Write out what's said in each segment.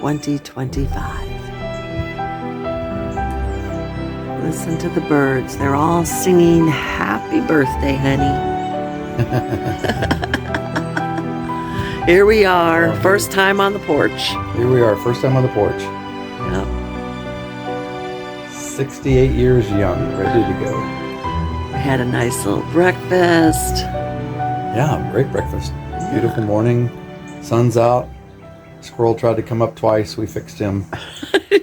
2025. Listen to the birds. They're all singing happy birthday, honey. Here we are, first time on the porch. Here we are, first time on the porch. Yep. 68 years young, ready to go. We had a nice little breakfast. Yeah, great breakfast. Beautiful morning, sun's out. Squirrel tried to come up twice, we fixed him.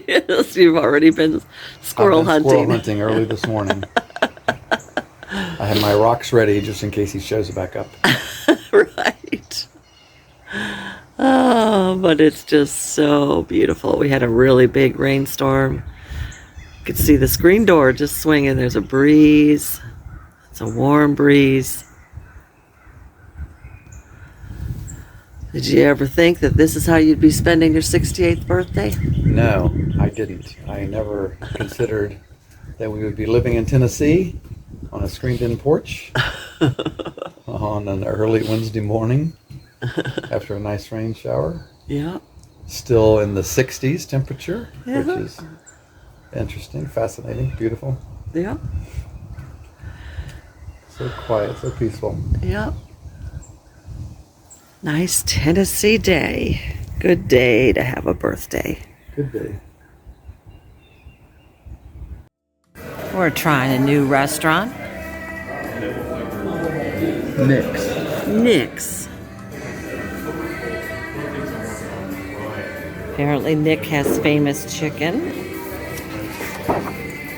Yes, you've already been squirrel hunting. Squirrel hunting early this morning. I had my rocks ready just in case he shows back up. Right. Oh, but it's just so beautiful. We had a really big rainstorm. You could see the screen door just swinging. There's a breeze. It's a warm breeze. Did you ever think that this is how you'd be spending your 68th birthday? No, I didn't. I never considered that we would be living in Tennessee on a screened-in porch on an early Wednesday morning after a nice rain shower. Yeah. Still in the 60s temperature, Yeah. which is interesting, fascinating, beautiful. Yeah. So quiet, so peaceful. Yeah. Nice Tennessee day. Good day to have a birthday. Good day. We're trying a new restaurant. Nick's. Apparently Nick has famous chicken.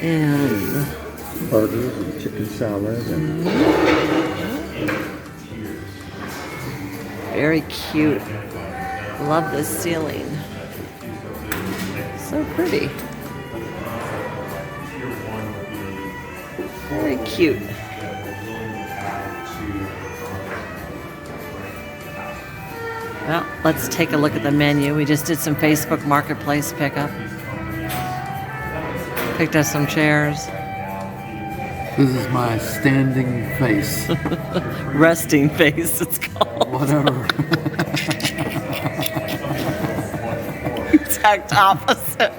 And Burgers and chicken salad. And very cute. Love this ceiling. So pretty. Very cute. Well, let's take a look at the menu. We just did some Facebook Marketplace pickup. Picked up some chairs. this is my standing face. Resting face, it's called. Whatever. Exact opposite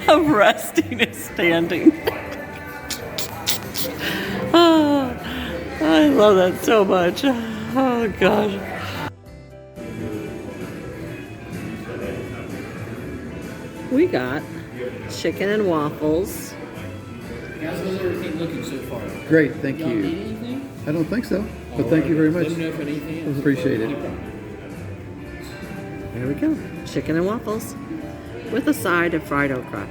of resting is standing. Oh, I love that so much. Oh, gosh. We got chicken and waffles. How's everything looking so far? Great, thank Y'all you. need anything? I don't think so, but thank you very much. Let me know if anything else. Appreciate it. No problem. There we go. Chicken and waffles with a side of fried okra.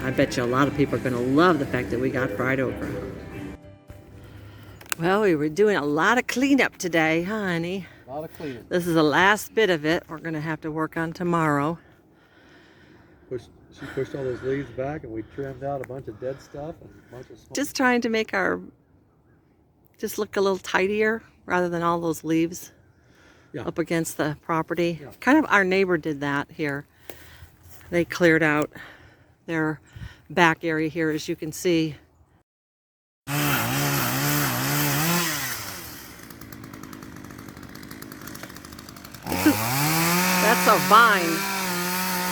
I bet you a lot of people are going to love the fact that we got fried okra. Well, we were doing a lot of cleanup today, huh, honey? A lot of cleaning. This is the last bit of it we're going to have to work on tomorrow. She pushed all those leaves back and we trimmed out a bunch of dead stuff and a bunch of small. Just trying to make our, just look a little tidier rather than all those leaves up against the property. Yeah. Kind of our neighbor did that here. They cleared out their back area here, as you can see. That's a vine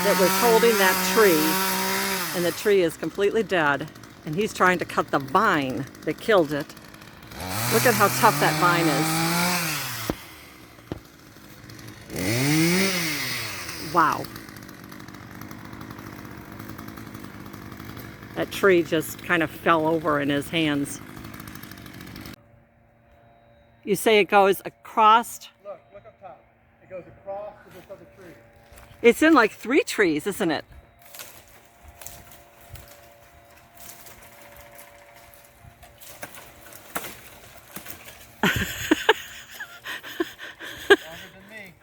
that was holding that tree, and the tree is completely dead, and he's trying to cut the vine that killed it. Look at how tough that vine is. Wow. That tree just kind of fell over in his hands. You say it goes across? Look up top. It goes across to this other tree. It's in like 3 trees, isn't it? Longer than me.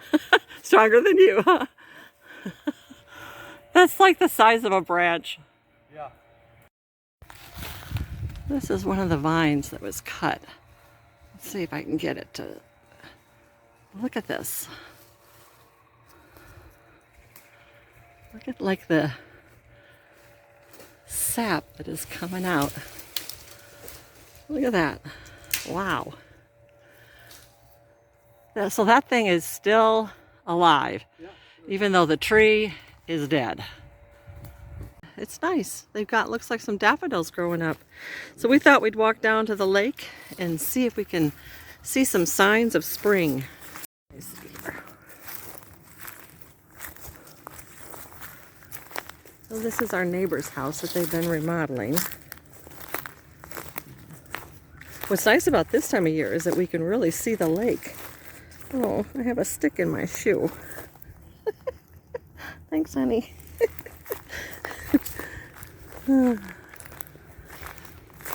Stronger than you, huh? That's like the size of a branch. Yeah. This is one of the vines that was cut. Let's see if I can get it to... Look at this. Look at like the sap that is coming out. Look at that. Wow. So that thing is still alive, even though the tree is dead. It's nice. They've got, looks like some daffodils growing up. So we thought we'd walk down to the lake and see if we can see some signs of spring. Let me see here. So this is our neighbor's house that they've been remodeling. What's nice about this time of year is that we can really see the lake. Oh, I have a stick in my shoe. Thanks, honey.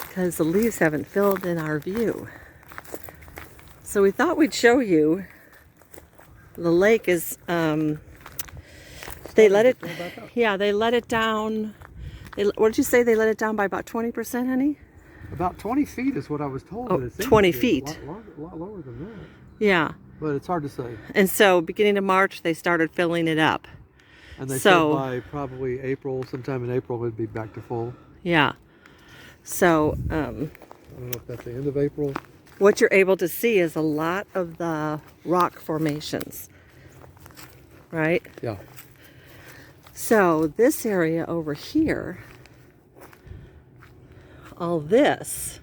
Because the leaves haven't filled in our view. So we thought we'd show you. The lake is, they let it, yeah, they let it down. What did you say? They let it down by about 20%, honey? About 20 feet is what I was told. Oh, 20 feet. A lot lower than that. Yeah. But it's hard to say. And so beginning of March, they started filling it up. And they said by probably April, sometime in April, it'd be back to full. Yeah. So, I don't know if that's the end of April. what you're able to see is a lot of the rock formations, right? Yeah. So this area over here, all this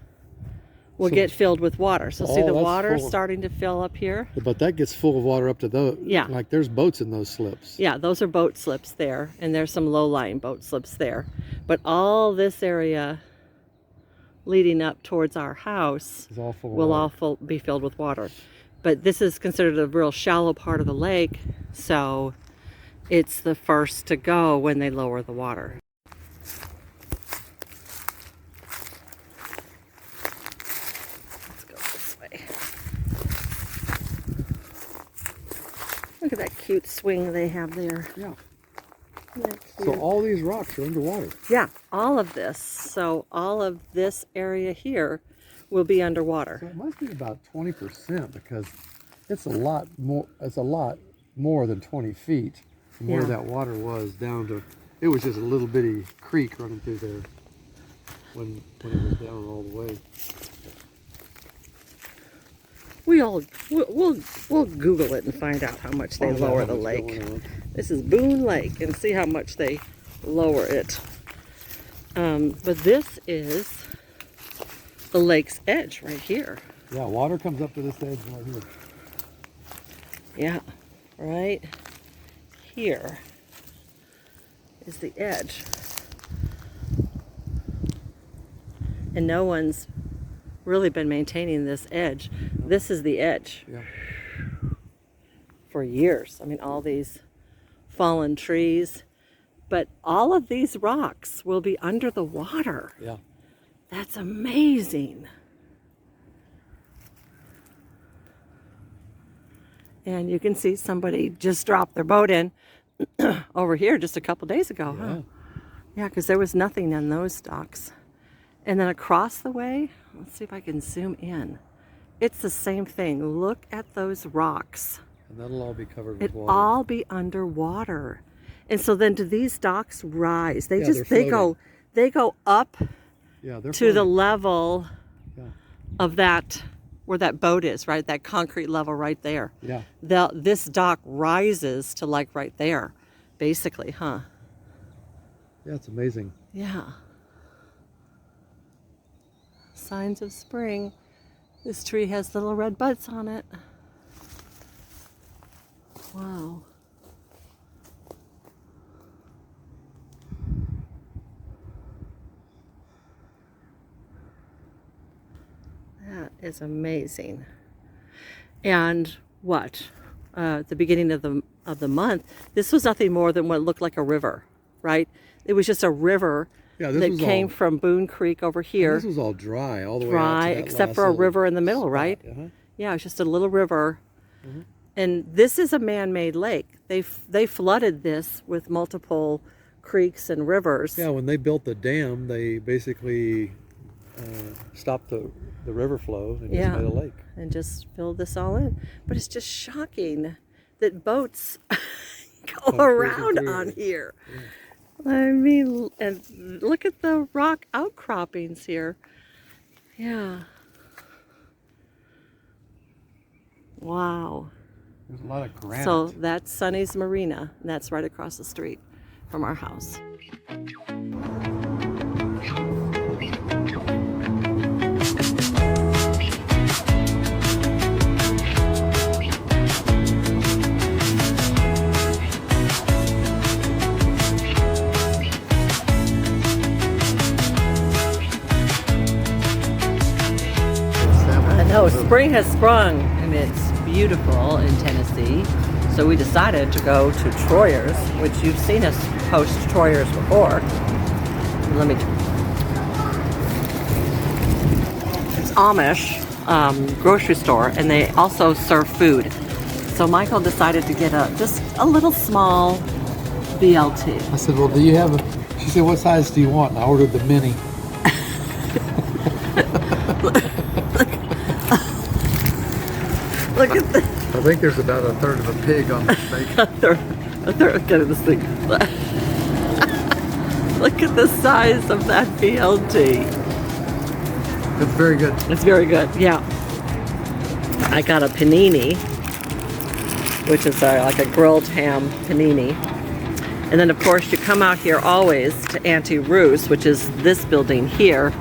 will get filled with water. So see the water starting to fill up here? But that gets full of water up to those. Yeah. Like there's boats in those slips. Yeah, those are boat slips there, and there's some low-lying boat slips there. But all this area leading up towards our house will be filled with water. But this is considered a real shallow part of the lake, so it's the first to go when they lower the water. Let's go this way. Look at that cute swing they have there. Yeah. Isn't that cute? So all these rocks are underwater. Yeah, all of this. So all of this area here will be underwater. So it must be about 20% because it's a lot more. It's a lot more than 20 feet from where that water was down to. It was just a little bitty creek running through there when it was down all the way. We'll Google it and find out how much they lower the lake. This is Boone Lake, and see how much they lower it. But this is the lake's edge right here. Yeah, water comes up to this edge right here. Yeah, right here is the edge. And no one's really been maintaining this edge. This is the edge. Yeah. For years. I mean, all these fallen trees, but all of these rocks will be under the water. Yeah. That's amazing. And you can see somebody just dropped their boat in over here just a couple days ago. Yeah. Huh? Yeah, because there was nothing on those docks. And then across the way, let's see if I can zoom in. It's the same thing. Look at those rocks. And that'll all be covered with water. It'll all be underwater. And so then do these docks rise? They go up to the level of that, where that boat is, right? That concrete level right there. Yeah. This dock rises to like right there, basically, huh? Yeah, it's amazing. Yeah. Signs of spring. This tree has little red buds on it. Wow. That is amazing. And what? At the beginning of the month, this was nothing more than what looked like a river, right? It was just a river that came from Boone Creek over here. This was all dry all the way out Dry, to that except for a river in the middle, right? Yeah, it was just a little river. And this is a man-made lake. They flooded this with multiple creeks and rivers. Yeah, when they built the dam, they basically stopped the river flow and just made a lake. And just filled this all in. But it's just shocking that boats go around on here. Yeah. I mean, and look at the rock outcroppings here. Yeah. Wow. There's a lot of granite. So that's Sunny's Marina, and that's right across the street. from our house. I know, spring has sprung and it's beautiful in Tennessee. So we decided to go to Troyer's, which you've seen us post Troyer's before. Let me. It's Amish grocery store, and they also serve food. So Michael decided to get just a little small BLT. I said, well, do you have a... She said, what size do you want? And I ordered the mini. Look at this. I think there's about a third of a pig on this thing. a third of this thing. Look at the size of that BLT. It's very good. It's very good, yeah. I got a panini, which is like a grilled ham panini. And then, of course, you come out here always to Auntie Ruth's, which is this building here,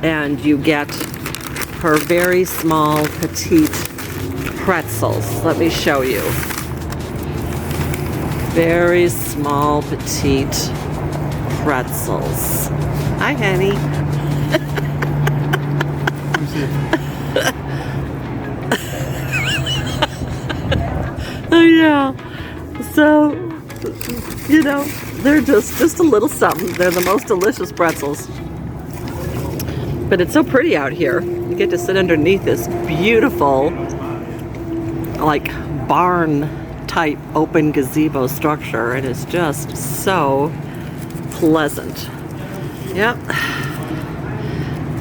and you get her very small, petite pretzels. Let me show you. Very small, petite pretzels. Hi, honey. Let me see it. Oh, yeah. So, you know, they're just a little something. They're the most delicious pretzels. But it's so pretty out here. You get to sit underneath this beautiful, like, barn type open gazebo structure, and it's just so pleasant. Yep.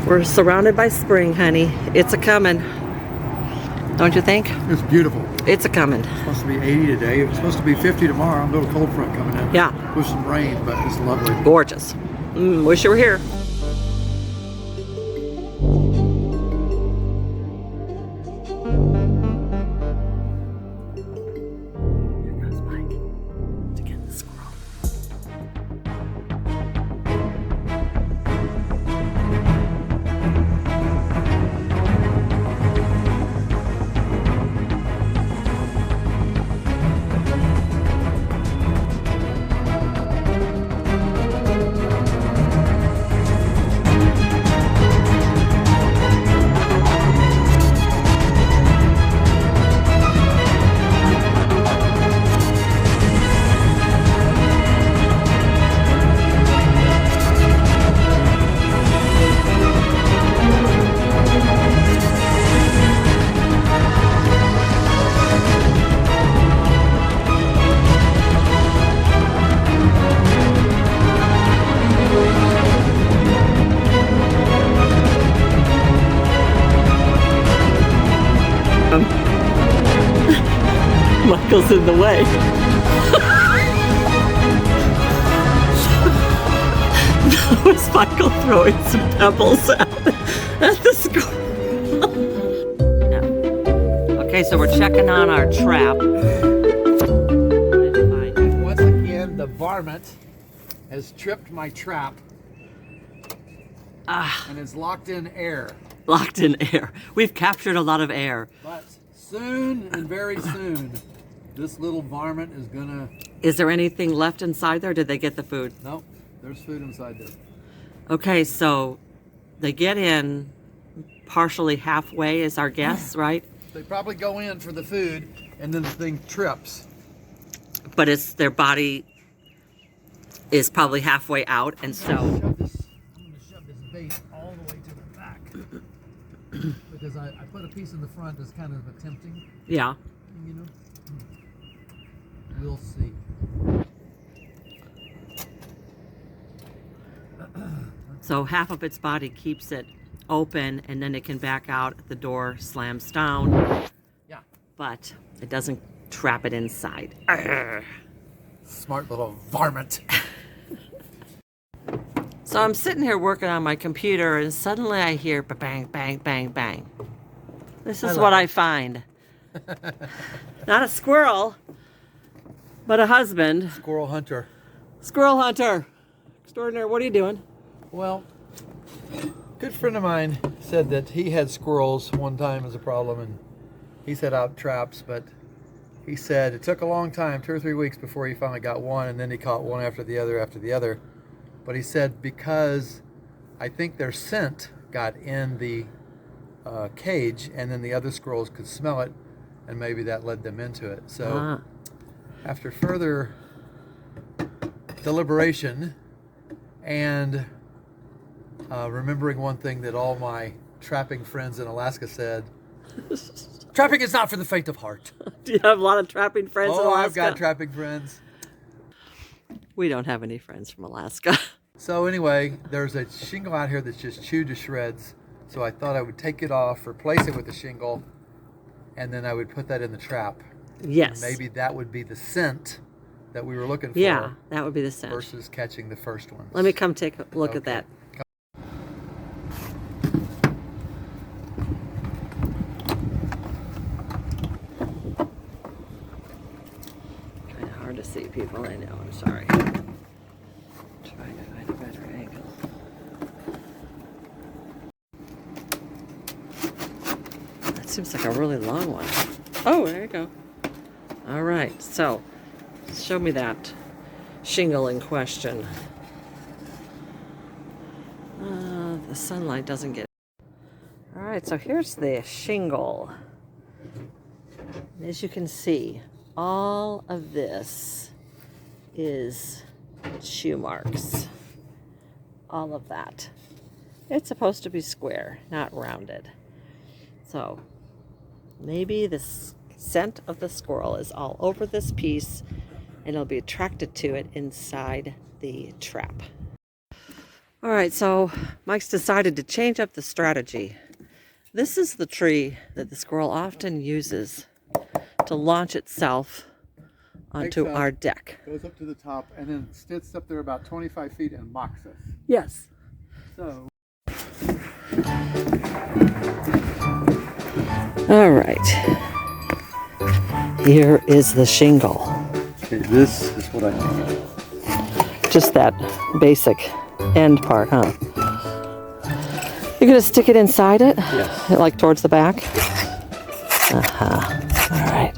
We're surrounded by spring, honey. It's a coming. Don't you think? It's beautiful. It's a coming. It's supposed to be 80 today. It's supposed to be 50 tomorrow. A little cold front coming in. Yeah. With some rain, but it's lovely. Gorgeous. Wish you were here. Here goes Mike to get the squirrel. Michael's in the way. That was Michael throwing some pebbles at the squirrel. Yeah. Okay, so we're checking on our trap. Once again, the varmint has tripped my trap and is locked in air. Locked in air. We've captured a lot of air. But soon and very soon, this little varmint is gonna... Is there anything left inside there? Did they get the food? Nope, there's food inside there. Okay, so they get in partially halfway is our guess, right? They probably go in for the food and then the thing trips. But it's their body is probably halfway out, and so I'm gonna shove this bait all the way to the back because I put a piece in the front that's kind of tempting, yeah. you know. We'll see. So half of its body keeps it open, and then it can back out. The door slams down. Yeah. But it doesn't trap it inside. Arrgh. Smart little varmint. So I'm sitting here working on my computer, and suddenly I hear bang, bang, bang, bang. This is what I find. Not a squirrel, but a husband. Squirrel hunter. Squirrel hunter extraordinaire, what are you doing? Well, a good friend of mine said that he had squirrels one time as a problem, and he set out traps, but he said it took a long time, 2 or 3 weeks, before he finally got one, and then he caught one after the other. But he said because I think their scent got in the cage, and then the other squirrels could smell it, and maybe that led them into it. So after further deliberation and remembering one thing that all my trapping friends in Alaska said, trapping is not for the faint of heart. Do you have a lot of trapping friends in Alaska? I've got trapping friends. We don't have any friends from Alaska. So anyway, there's a shingle out here that's just chewed to shreds. So I thought I would take it off, replace it with a shingle, and then I would put that in the trap. Yes. And maybe that would be the scent that we were looking for. Yeah, that would be the scent. Versus catching the first one. Let me come take a look at that. Kind of hard to see people, I know, I'm sorry. Trying to find a better angle. That seems like a really long one. Oh, there you go. All right, so show me that shingle in question. The sunlight doesn't get. All right, so here's the shingle. As you can see, all of this is shoe marks. All of that. It's supposed to be square, not rounded. So maybe the scent of the squirrel is all over this piece, and it'll be attracted to it inside the trap. All right, so Mike's decided to change up the strategy. This is the tree that the squirrel often uses to launch itself onto our deck. Goes up to the top and then sits up there about 25 feet and mocks us. Yes. So. All right. Here is the shingle. Okay, this is what I need. Just that basic end part, huh? You're gonna stick it inside it? Yes. Like towards the back? Uh-huh. All right.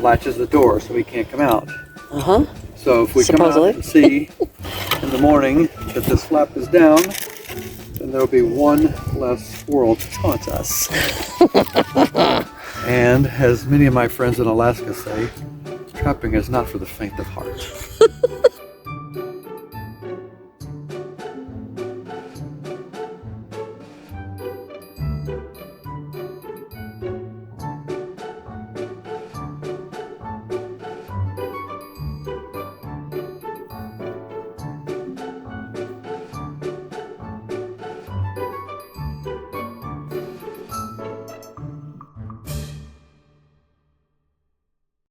Latches the door so he can't come out. Uh-huh. So if we come out and see in the morning that this flap is down, then there'll be one less squirrel to taunt us. And as many of my friends in Alaska say, trapping is not for the faint of heart.